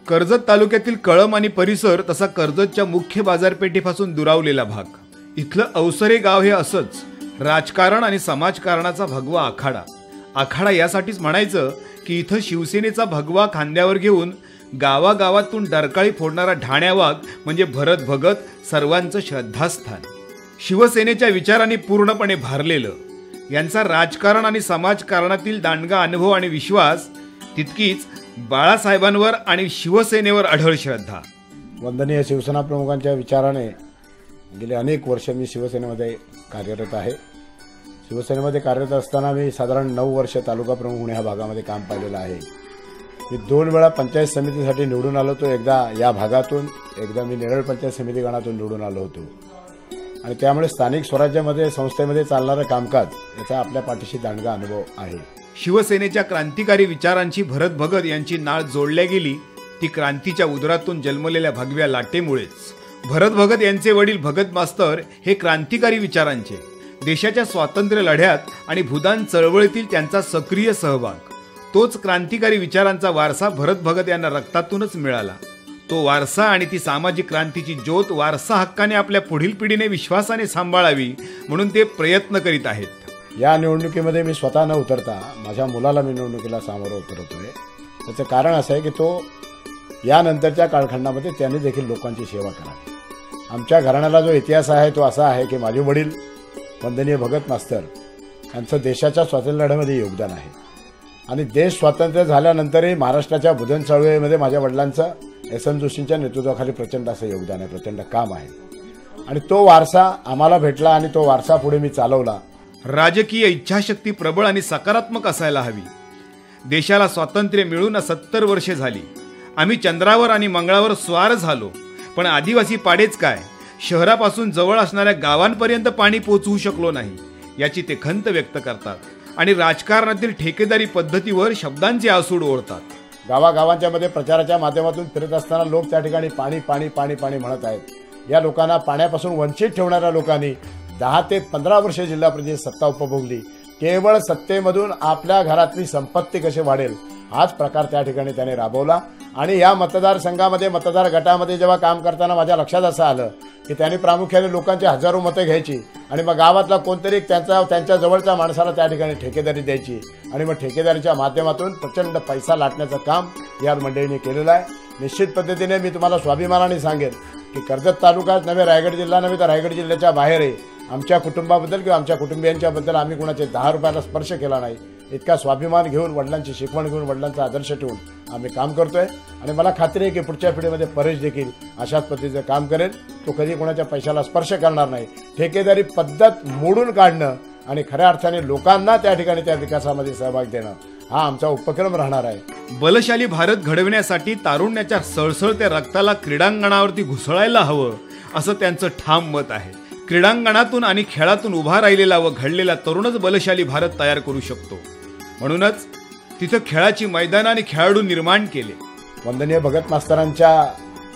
कर्जत तालुक्यातील कळंब आणि परिसर तसा कर्जतच्या मुख्य बाजारपेठेपासून दुरावलेला भाग. इथलं अवसरे गाव हे असंच राजकारण आणि समाजकारणाचा भगवा आखाडा. आखाडा यासाठीच म्हणायचं की इथं शिवसेनेचा भगवा खांद्यावर घेऊन गावागावातून डरकाळी फोडणारा ढाण्या वाघ म्हणजे भरत भगत सर्वांचं श्रद्धास्थान. शिवसेनेच्या विचारांनी पूर्णपणे भारलेलं, यांचा राजकारण आणि समाजकारणातील दांडगा अनुभव आणि विश्वास, तितकीच बाळासाहेबांवर आणि शिवसेनेवर अढळ श्रद्धा. वंदनीय शिवसेना प्रमुखांच्या विचाराने गेले अनेक वर्ष मी शिवसेनेमध्ये कार्यरत आहे. शिवसेनेमध्ये कार्यरत असताना मी साधारण 9 वर्ष तालुका प्रमुख म्हणून ह्या भागामध्ये काम पाहिलेलं आहे. मी 2 वेळा पंचायत समितीसाठी निवडून आलो होतो. एकदा या भागातून, एकदा मी नेरळ पंचायत समिती गणातून निवडून आलो होतो. आणि त्यामुळे स्थानिक स्वराज्यामध्ये संस्थेमध्ये चालणारं कामकाज याचा आपल्या पाठीशी दांडगा अनुभव आहे. शिवसेनेच्या क्रांतिकारी विचारांची भरत भगत यांची नाळ जोडल्या गेली ती क्रांतीच्या उदरातून जन्मलेल्या भगव्या लाटेमुळेच. भरत भगत यांचे वडील भगत मास्तर हे क्रांतिकारी विचारांचे. देशाच्या स्वातंत्र्य लढ्यात आणि भूदान चळवळीतील त्यांचा सक्रिय सहभाग, तोच क्रांतिकारी विचारांचा वारसा भरत भगत यांना रक्तातूनच मिळाला. तो वारसा आणि ती सामाजिक क्रांतीची ज्योत वारसा हक्काने आपल्या पुढील पिढीने विश्वासाने सांभाळावी म्हणून ते प्रयत्न करीत आहेत. या निवडणुकीमध्ये मी स्वतः न उतरता माझ्या मुलाला मी निवडणुकीला सामोरं उतरवतोय. त्याचं कारण असं आहे की तो यानंतरच्या कालखंडामध्ये त्याने देखील लोकांची सेवा करावी. आमच्या घराण्याला जो इतिहास आहे तो असा आहे की माझे वडील वंदनीय भगत मास्तर यांचं देशाच्या स्वातंत्र्य लढ्यामध्ये योगदान आहे. आणि देश स्वातंत्र्य झाल्यानंतरही महाराष्ट्राच्या भूदान चळवळीमध्ये माझ्या वडिलांचं एस.एन. जोशींच्या नेतृत्वाखाली प्रचंड असं योगदान आहे, प्रचंड काम आहे. आणि तो वारसा आम्हाला भेटला आणि तो वारसा पुढे मी चालवला. राजकीय इच्छाशक्ती प्रबळ आणि सकारात्मक असायला हवी. देशाला स्वातंत्र्य मिळून 70 वर्षे झाली. आम्ही चंद्रावर आणि मंगळावर स्वार झालो, पण आदिवासी पाडेच काय, शहरापासून जवळ असणाऱ्या गावांपर्यंत पाणी पोहोचवू शकलो नाही याची ते खंत व्यक्त करतात. आणि राजकारणातील ठेकेदारी पद्धतीवर शब्दांचे आसूड ओढतात. गावागावांच्या मध्ये प्रचाराच्या माध्यमातून फिरत असताना लोक त्या ठिकाणी पाणी पाणी पाणी पाणी म्हणत आहेत. या लोकांना पाण्यापासून वंचित ठेवणाऱ्या लोकांनी 10 ते 15 वर्षे जिल्हा परिषद सत्ता उपभोगली. केवळ सत्तेमधून आपल्या घरातली संपत्ती कशी वाढेल हाच प्रकार त्या ठिकाणी त्याने राबवला. आणि या मतदारसंघामध्ये मतदार गटामध्ये जेव्हा काम करताना माझ्या लक्षात असं आलं की त्यांनी प्रामुख्याने लोकांची हजारो मतं घ्यायची आणि मग गावातला कोणतरी त्यांच्या जवळच्या माणसाला त्या ठिकाणी ठेकेदारी द्यायची आणि मग ठेकेदारीच्या माध्यमातून प्रचंड पैसा लाटण्याचं काम या मंडळीने केलेलं आहे. निश्चित पद्धतीने मी तुम्हाला स्वाभिमानाने सांगेन की कर्जत तालुकाच नव्हे, रायगड जिल्हा नव्हे तर रायगड जिल्ह्याच्या बाहेरही आमच्या कुटुंबाबद्दल किंवा आमच्या कुटुंबियांच्याबद्दल आम्ही कुणाचे 10 रुपयाला स्पर्श केला नाही. इतका स्वाभिमान घेऊन, वडिलांची शिकवण घेऊन, वडिलांचा आदर्श ठेवून आम्ही काम करतोय. आणि मला खात्री आहे की पुढच्या पिढीमध्ये परेश देखील अशाच पद्धतीचं काम करेल. तो कधी कोणाच्या पैशाला स्पर्श करणार नाही. ठेकेदारी पद्धत मोडून काढणं आणि खऱ्या अर्थाने लोकांना त्या ठिकाणी त्या विकासामध्ये सहभाग देणं हा आमचा उपक्रम राहणार आहे. बलशाली भारत घडविण्यासाठी तारुण्याच्या सळसळत्या रक्ताला क्रीडांगणावरती घुसळायला हवं असं त्यांचं ठाम मत आहे. क्रीडांगणातून आणि खेळातून उभा राहिलेला व घडलेला तरुणच बलशाली भारत तयार करू शकतो. म्हणूनच तिथं खेळाची मैदान आणि खेळाडू निर्माण केले. वंदनीय भगत मास्तरांच्या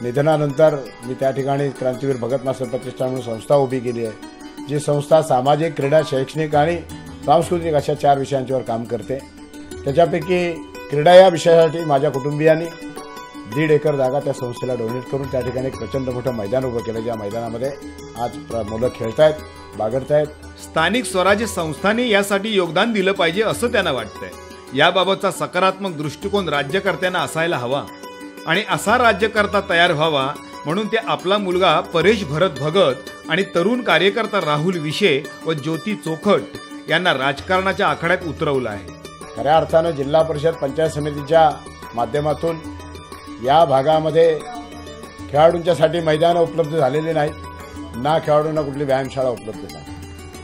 निधनानंतर मी त्या ठिकाणी क्रांतीवीर भगत मास्तर प्रतिष्ठान म्हणून संस्था उभी केली आहे. जी संस्था सामाजिक, क्रीडा, शैक्षणिक आणि सांस्कृतिक अशा 4 विषयांच्यावर काम करते. त्याच्यापैकी क्रीडा या विषयासाठी माझ्या कुटुंबियांनी 1.5 एकर जागा त्या संस्थेला डोनेट करून त्या ठिकाणी एक प्रचंड मोठं मैदान उभं केलं. ज्या मैदानामध्ये आज मुलं खेळतायत, बागडतायत. स्थानिक स्वराज्य संस्थांनी यासाठी योगदान दिलं पाहिजे असं त्यांना वाटतंय. याबाबतचा सकारात्मक दृष्टिकोन राज्यकर्त्यांना असायला हवा आणि असा राज्यकर्ता तयार व्हावा म्हणून ते आपला मुलगा परेश भरत भगत आणि तरुण कार्यकर्ता राहुल विशे व ज्योती चोखट यांना राजकारणाच्या आखाड्यात उतरवलं आहे. खऱ्या अर्थानं जिल्हा परिषद पंचायत समितीच्या माध्यमातून या भागामध्ये खेळाडूंच्यासाठी मैदानं उपलब्ध झालेली नाहीत, ना खेळाडूंना कुठली व्यायामशाळा उपलब्ध नाही.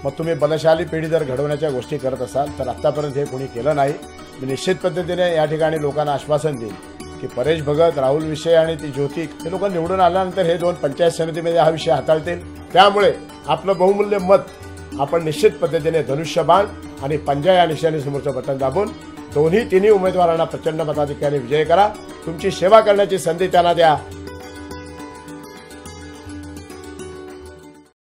मग तुम्ही बलशाली पिढी जर घडवण्याच्या गोष्टी करत असाल तर आत्तापर्यंत हे कोणी केलं नाही. मी निश्चित पद्धतीने या ठिकाणी लोकांना आश्वासन देईन की परेश भगत, राहुल विषय आणि ती ज्योती हे लोक निवडून आल्यानंतर हे 2 पंचायत समितीमध्ये हा विषय हाताळतील. त्यामुळे आपलं बहुमूल्य मत आपण निश्चित पद्धतीने धनुष्यबाण आणि पंजा या निशाणीसमोरचं बटन दाबून तिन्ही उमेदवारांना प्रचंड मताधिक्याने विजय करा. तुमची सेवा करण्याची संधी त्यांना द्या.